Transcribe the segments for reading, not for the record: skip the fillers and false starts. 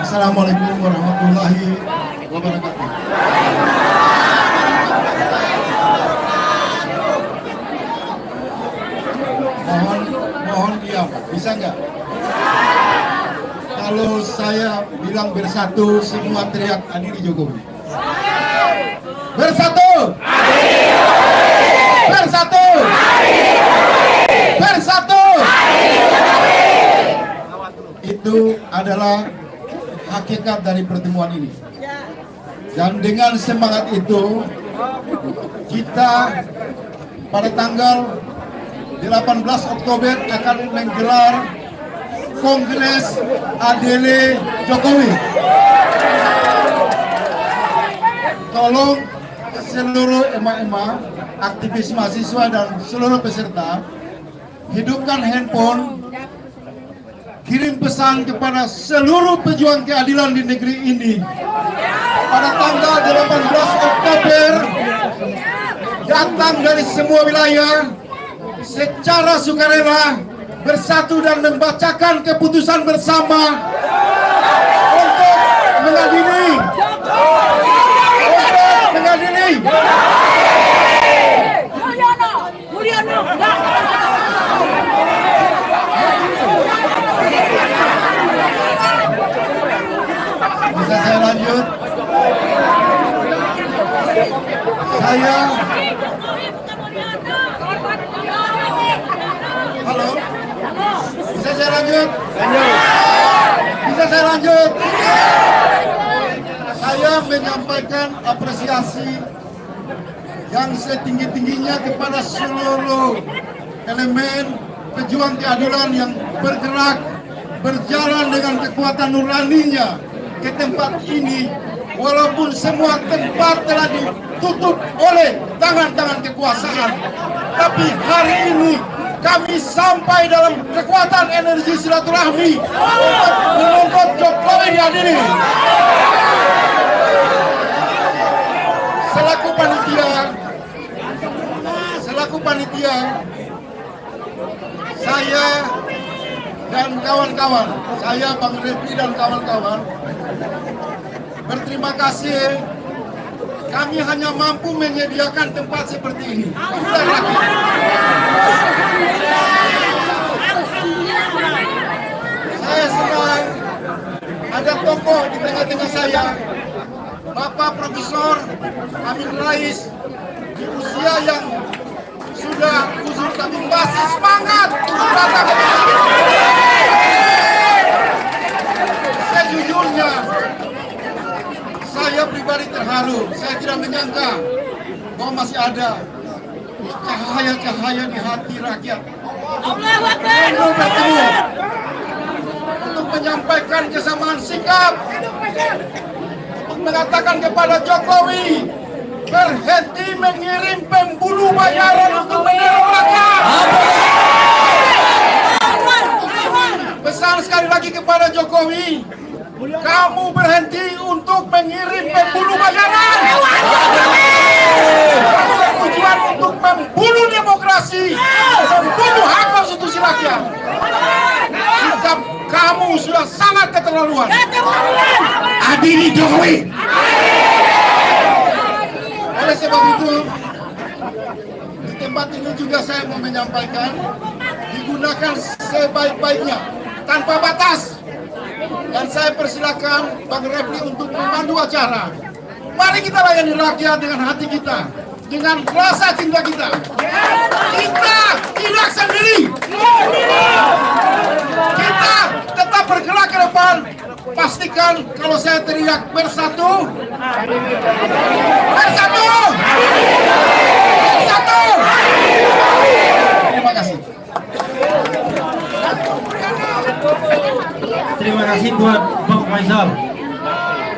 Assalamualaikum warahmatullahi wabarakatuh. Mohon diam, bisa nggak? Kalau saya bilang bersatu, semua teriak adili Jokowi. Bersatu! Bersatu! Bersatu! Itu adalah hakikat dari pertemuan ini. Dan dengan semangat itu, kita pada tanggal 18 Oktober akan menggelar Kongres Adele Jokowi. Tolong seluruh emak-emak, aktivis mahasiswa dan seluruh peserta, hidupkan handphone, kirim pesan kepada seluruh pejuang keadilan di negeri ini. Pada tanggal 18 Oktober, datang dari semua wilayah, secara sukarela bersatu dan membacakan keputusan bersama untuk mengadili Bisa saya lanjut? Halo? Bisa saya lanjut? Bisa saya lanjut? Saya menyampaikan apresiasi yang setinggi-tingginya kepada seluruh elemen pejuang keadilan yang bergerak, berjalan dengan kekuatan nuraninya ke tempat ini, walaupun semua tempat telah ditutup oleh tangan-tangan kekuasaan. Tapi hari ini kami sampai dalam kekuatan energi silaturahmi untuk menuntut Jokowi diadili. Selaku panitia, saya dan kawan-kawan, saya Bang Refli dan kawan-kawan berterima kasih. Kami hanya mampu menyediakan tempat seperti ini. Saya senang ada tokoh di tengah-tengah saya, Bapak Profesor Amin Rais, di usia yang sudah uzur tapi masih semangat untuk datang. Sejujurnya, saya pribadi terharu. Saya tidak menyangka bahwa masih ada cahaya-cahaya di hati rakyat untuk bertemu, untuk menyampaikan kesamaan sikap, untuk mengatakan kepada Jokowi berhenti mengirim pembunuh bayaran untuk menyerang rakyat. Pesan sekali lagi kepada Jokowi, kamu berhenti untuk mengirim pembunuh bayaran. Tujuan untuk membunuh demokrasi, membunuh hak konstitusi rakyat. Sikap kamu sudah sangat keterlaluan. Adili Jokowi. Oleh sebab itu, di tempat ini juga saya mau menyampaikan, digunakan sebaik-baiknya, tanpa batas. Dan saya persilakan Bang Refli untuk memandu acara. Mari kita layani rakyat dengan hati kita, dengan rasa cinta kita. Kita tidak sendiri. Kita tetap bergerak ke depan. Pastikan kalau saya teriak bersatu, bersatu, bersatu. Terima kasih. Terima kasih buat Bang Faisal.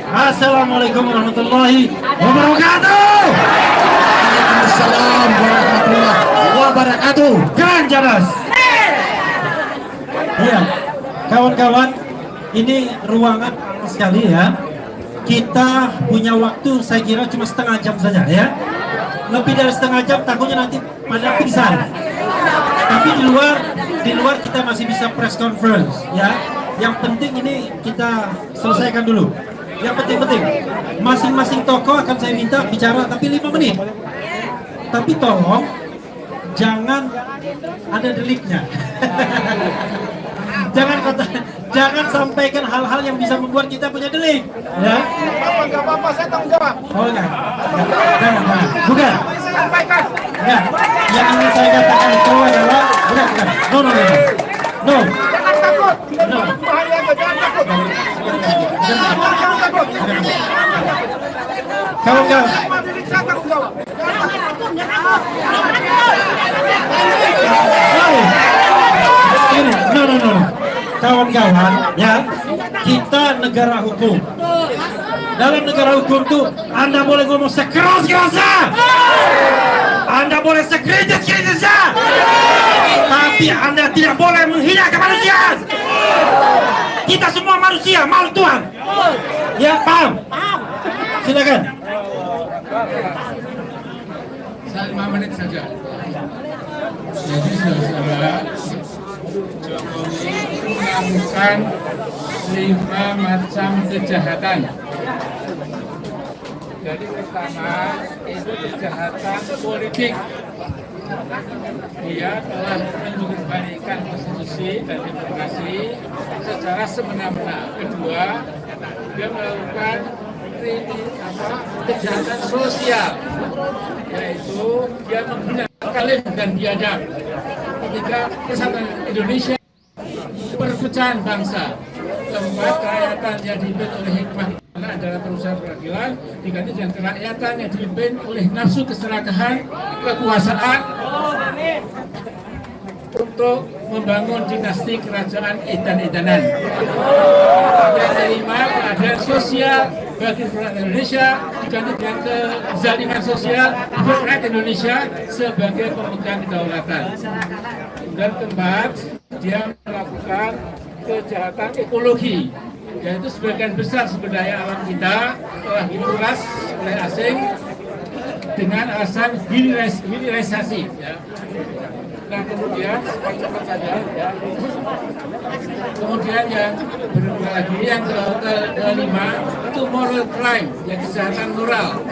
Assalamualaikum warahmatullahi wabarakatuh. Waalaikumsalam warahmatullahi wabarakatuh. Keren jelas. Iya, kawan-kawan, ini ruangan panas sekali ya. Kita punya waktu saya kira cuma setengah jam saja ya. Lebih dari setengah jam takutnya nanti pada pingsan. Tapi di luar kita masih bisa press conference ya. Yang penting ini kita selesaikan dulu. Yang penting-penting, masing-masing tokoh akan saya minta bicara tapi 5 menit. Tapi tolong jangan ada deliknya. Jangan sampaikan hal-hal yang bisa membuat kita punya delik, ya. Nggak apa-apa, saya tanggung jawab. Oh enggak. Jangan. Bukan. Sampaikan. Ya, yang ingin saya katakan itu adalah bukan. No. Jangan takut. No. Bahaya, jangan takut. Jangan takut. Kawan-kawan, Saya tanggung jawab. ini, no. Kawan-kawan, ya, kita negara hukum. Dalam negara hukum tuh, Anda boleh ngomong sekeras-kerasnya, Anda boleh sekritis-kritisnya, tapi Anda tidak boleh menghina kemanusiaan. Kita semua manusia, makhluk Tuhan. Ya, paham? Silakan. Saya 5 menit saja. Jadi saudara, Jokowi melakukan 5 macam kejahatan. Jadi pertama itu kejahatan politik. Dia telah mengorbankan konstitusi dan demokrasi secara semena-mena. Kedua, dia melakukan kejahatan sosial, yaitu dia menggunakan lem dan biadab. Ketiga, persatuan Indonesia, perpecahan bangsa. Keempat, kerakyatan yang dipimpin oleh hikmah adalah perusahaan peradilan, diganti dengan kerakyatan yang dipimpin oleh nafsu keserakahan, kekuasaan untuk membangun dinasti kerajaan edan-edanan. Yang kelima, keadaan sosial bagi rakyat Indonesia diganti dengan kezaliman sosial untuk rakyat Indonesia sebagai pemegang kedaulatan. Dan keempat, dia melakukan kejahatan ekologi, yaitu sebagian besar sumber daya alam kita telah dikuras oleh asing dengan alasan hilirisasi. Ya. Nah kemudian cepat saja, ya. Kemudian yang berikutnya lagi yang kelima itu moral crime, yang kejahatan moral.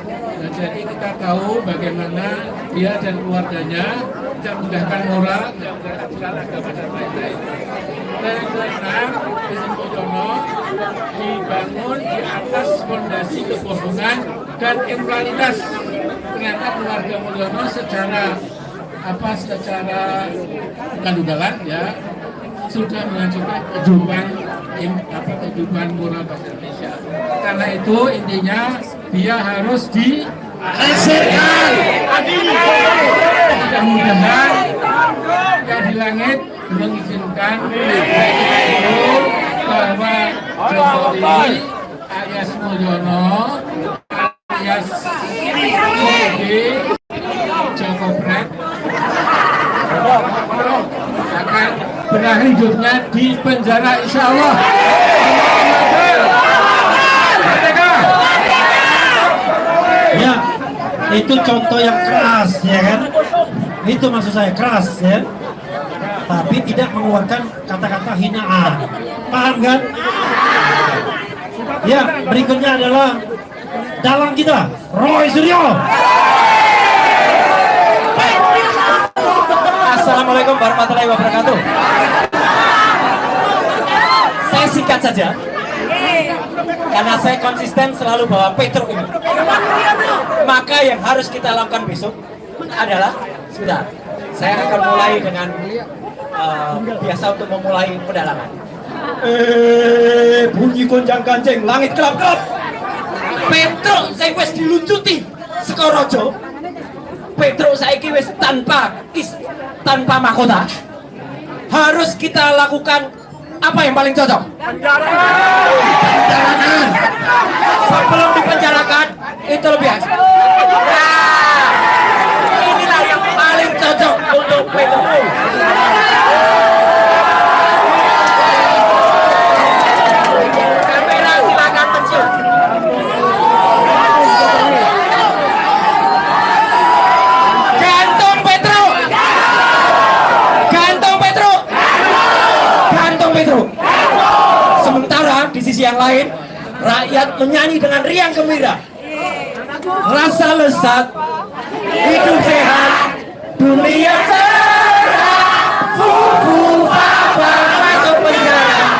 Nah, jadi kita tahu bagaimana dia dan keluarganya tidak menggunakan moral, tidak menggunakan agama dan lain-lain. Dan yang keenam, Presiden Mulyono dibangun di atas fondasi kebohongan dan immoralitas. Ternyata keluarga Mulyono secara bukan ugalan, ya, sudah mengajukan kehidupan moral bangsa Indonesia. Karena itu intinya dia harus dilengsarkan. Mudah-mudahan yang di langit mengizinkan itu bahwa Jokowi alias Mulyono alias Jokopret akan berakhir hidupnya di penjara, insya Allah. Ya, itu contoh yang keras, ya kan? Itu maksud saya, keras, ya. Tapi tidak mengeluarkan kata-kata hinaan. Paham kan? Ya, berikutnya adalah dalang kita, Roy Suryo. Assalamualaikum warahmatullahi wabarakatuh. Saya singkat saja, karena saya konsisten selalu bawa Petro ini. Maka yang harus kita lakukan besok adalah, sebentar, saya akan mulai dengan biasa untuk memulai pendalaman. Bunyi gonjang ganjing, langit kelap-kelap. Petro saya wis diluncuti Sekorojo. Petro saiki wis tanpa mahkota. Harus kita lakukan apa yang paling cocok? Penjarakan. Sebelum dipenjarakan itu lebih asik. Nah, inilah yang paling cocok untuk Petro. Kamera silakan pensiun. Gantung Petro. Gantung Petro. Gantung Petro. sisi yang lain, rakyat menyanyi dengan riang gembira. Rasa lezat, hidup sehat, dunia cerah, kubu apa masuk penjara.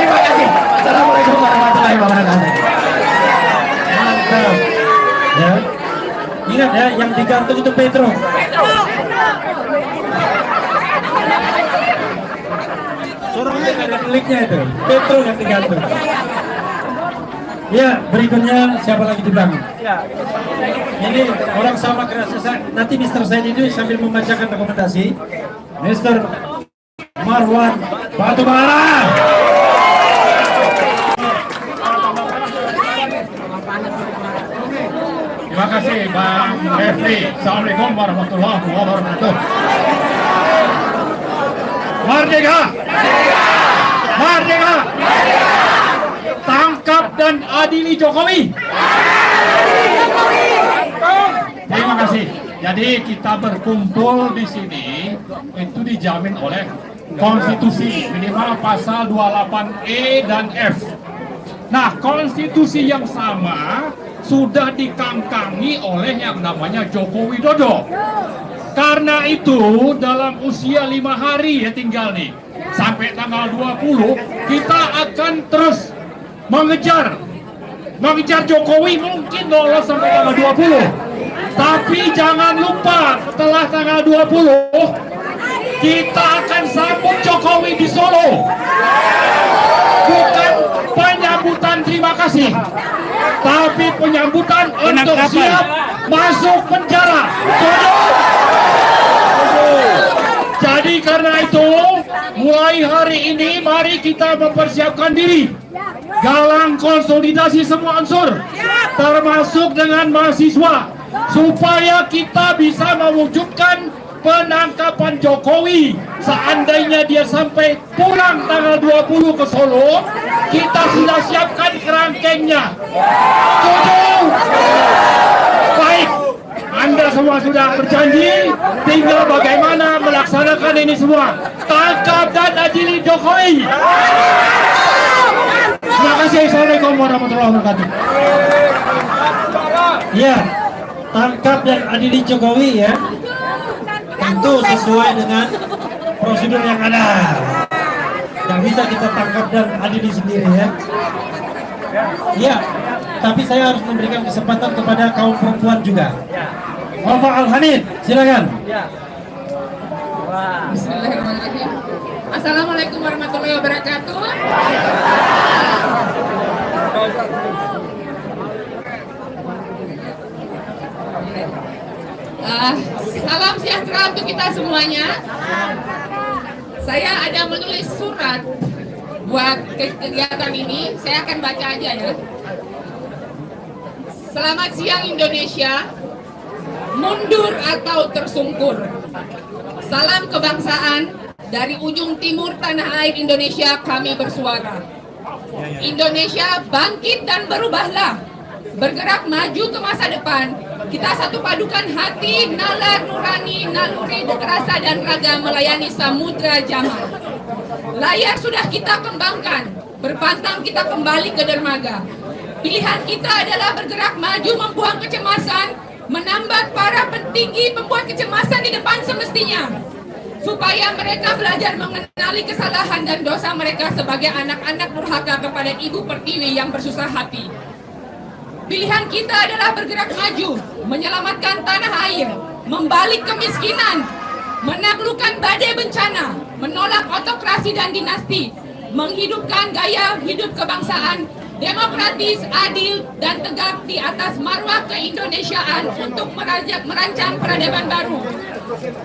Terima kasih. Assalamualaikum warahmatullahi wabarakatuh. Mantap. Ya. Ingat ya, yang digantung itu Petro. Suruhnya ada miliknya itu, Petro yang digantung. Ya, berikutnya siapa lagi di belakang? Ini orang sama kerasa saya. Nanti Mr. Zain ini sambil membacakan rekomendasi. Mr. Marwan Batubara. Terima kasih Bang Refli. Assalamualaikum warahmatullahi wabarakatuh. Merdeka! Merdeka! Tangkap dan adili Jokowi. Terima kasih. Jadi kita berkumpul di sini itu dijamin oleh konstitusi minimal pasal 28E dan F. Nah, konstitusi yang sama sudah dikangkangi oleh yang namanya Joko Widodo. Karena itu dalam usia 5 hari ya tinggal nih sampai tanggal 20 kita akan terus mengejar Jokowi, mungkin lolos sampai tanggal 20. Tapi jangan lupa setelah tanggal 20 kita akan sambut Jokowi di Solo. Bukan penyambutan terima kasih, tapi penyambutan untuk siap masuk penjara. Jadi karena itu mulai hari ini mari kita mempersiapkan diri, galang konsolidasi semua unsur termasuk dengan mahasiswa supaya kita bisa mewujudkan penangkapan Jokowi. Seandainya dia sampai pulang tanggal 20 ke Solo, kita sudah siapkan kerangkengnya. Setuju? Baik, Anda semua sudah berjanji, tinggal bagaimana melaksanakan ini semua. Tangkap dan adili Jokowi. Terima kasih. Assalamualaikum warahmatullahi wabarakatuh. Ya, tangkap dan adili Jokowi ya. Tentu sesuai dengan prosedur yang ada. Yang bisa kita tangkap dan adili sendiri ya. Ya, tapi saya harus memberikan kesempatan kepada kaum perempuan juga. Bapak Al-Hamid, silakan. Bismillahirrahmanirrahim. Assalamualaikum warahmatullahi wabarakatuh. Salam sejahtera untuk kita semuanya. Saya ada menulis surat buat kegiatan ini. Saya akan baca aja ya. Selamat siang Indonesia. Mundur atau tersungkur. Salam kebangsaan dari ujung timur tanah air Indonesia, kami bersuara. Indonesia bangkit dan berubahlah. Bergerak maju ke masa depan. Kita satu padukan hati, nalar nurani, naluri rasa dan raga melayani samudra zaman. Layar sudah kita kembangkan, berpantang kita kembali ke dermaga. Pilihan kita adalah bergerak maju, membuang kecemasan, menambah para petinggi membuat kecemasan di depan semestinya, supaya mereka belajar mengenali kesalahan dan dosa mereka sebagai anak-anak durhaka kepada Ibu Pertiwi yang bersusah hati. Pilihan kita adalah bergerak maju, menyelamatkan tanah air, membalik kemiskinan, menaklukkan badai bencana, menolak autokrasi dan dinasti, menghidupkan gaya hidup kebangsaan, demokratis, adil, dan tegak di atas marwah keindonesiaan untuk merancang peradaban baru.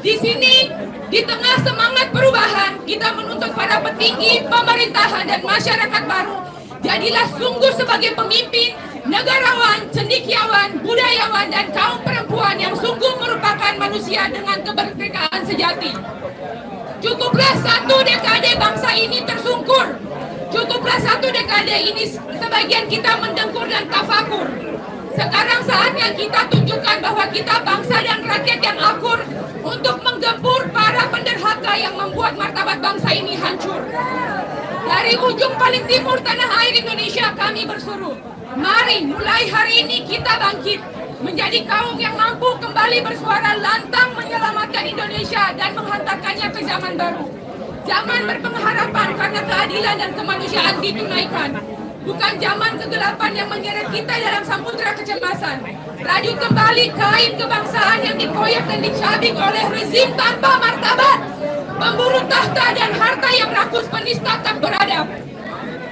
Di sini, di tengah semangat perubahan, kita menuntut para petinggi, pemerintahan, dan masyarakat baru, jadilah sungguh sebagai pemimpin, negarawan, cendekiawan, budayawan, dan kaum perempuan yang sungguh merupakan manusia dengan kemerdekaan sejati. Cukuplah satu dekade bangsa ini tersungkur. Cukuplah satu dekade ini sebagian kita mendengkur dan tafakur. Sekarang saatnya kita tunjukkan bahwa kita bangsa dan rakyat yang akur untuk menggempur para penderhaka yang membuat martabat bangsa ini hancur. Dari ujung paling timur tanah air Indonesia kami bersuruh, mari mulai hari ini kita bangkit menjadi kaum yang mampu kembali bersuara lantang menyelamatkan Indonesia dan menghantarkannya ke zaman baru. Zaman berpengharapan karena keadilan dan kemanusiaan ditunaikan. Bukan zaman kegelapan yang menyeret kita dalam samudera kecemasan. Rajut kembali kain kebangsaan yang dikoyak dan dicabik oleh rezim tanpa martabat, pemburu tahta dan harta yang rakus penista tak beradab.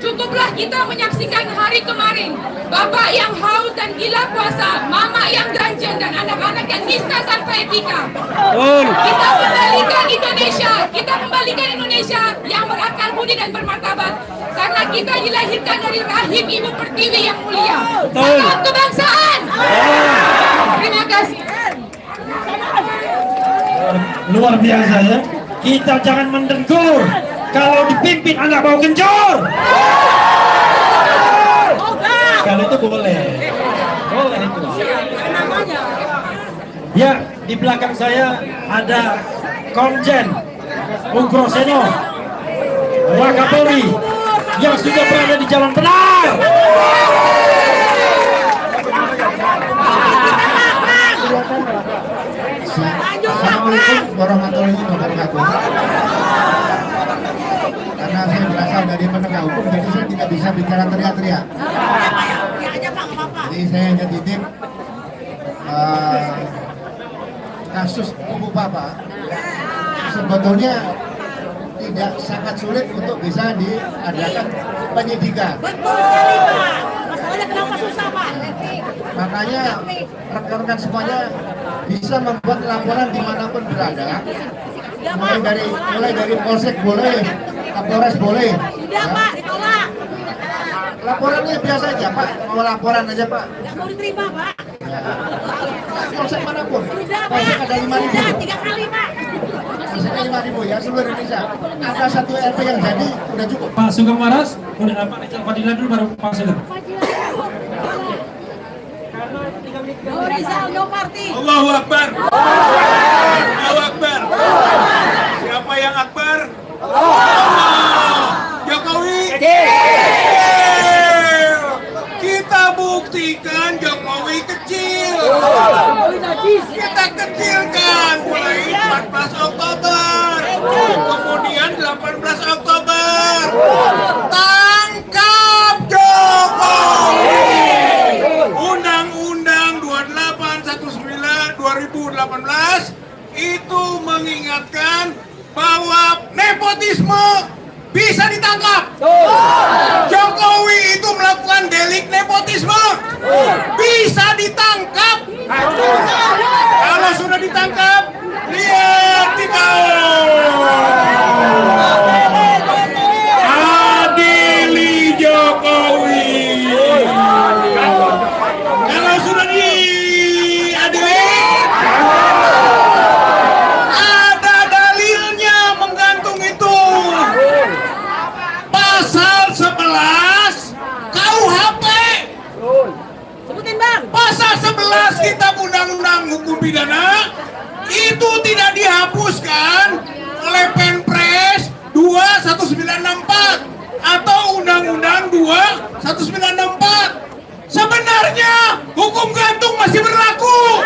Cukuplah kita menyaksikan hari kemarin, bapak yang haus dan gila kuasa, mama yang ganjen dan anak-anak yang nista tanpa etika. Kita kembalikan Indonesia yang berakal budi dan bermartabat, karena kita dilahirkan dari rahim Ibu Pertiwi yang mulia. Salam kebangsaan. Terima kasih. Luar biasa ya. Kita jangan mendengkur. Kalau dipimpin anak bau kencur. Kalau itu boleh. Boleh itu. Ya, di belakang saya ada Komjen Ugroseno Wakapolri yang sudah berada di jalan benar. Assalamualaikum warahmatullahi wabarakatuh. Karena saya berasal dari penegak hukum, jadi saya tidak bisa bicara teriak-teriak. Jadi saya hanya titip kasus Ibu Papa sebetulnya tidak sangat sulit untuk bisa diadakan penyidikan. Betul sekali Pak. Masalahnya kenapa susah Pak? Makanya rekan-rekan semuanya bisa membuat laporan dimanapun berada. Mulai dari Polsek boleh, Kapolres boleh. Sudah Pak, ditolak. Laporannya biasa aja Pak, mau laporan aja Pak. Nggak mau diterima Pak. Polsek manapun. Sudah Pak. Polsek ada 5.000. Sudah 3 kali Pak. Polsek 5.000 ya seluruh Indonesia. Ada satu RT yang jadi udah cukup. Pak Sugeng Waras, udah Pak Rizal Fadila dulu baru Pak Sugeng. No Rizal, no party. Allahu Akbar. Allahu Akbar. Siapa yang Akbar? Allah. Jokowi. Kita buktikan Jokowi kecil. Kita kecilkan mulai 14 Oktober. Kemudian 18 Oktober. Tangkap Jokowi. Undang-Undang 28/19/2018 itu mengingatkan bahwa nepotisme bisa ditangkap. Jokowi itu melakukan delik nepotisme bisa ditangkap. Kalau sudah ditangkap, lihat di adili Jokowi. Kalau sudah diadili, ada dalilnya menggantung itu. Pasal 11 KUHP. Sebutin Bang. Pasal 11 Kitab Undang-Undang Hukum Pidana itu tidak dihapuskan oleh Perpres 2/1964 atau Undang-Undang 2/1964. Sebenarnya hukum gantung masih berlaku.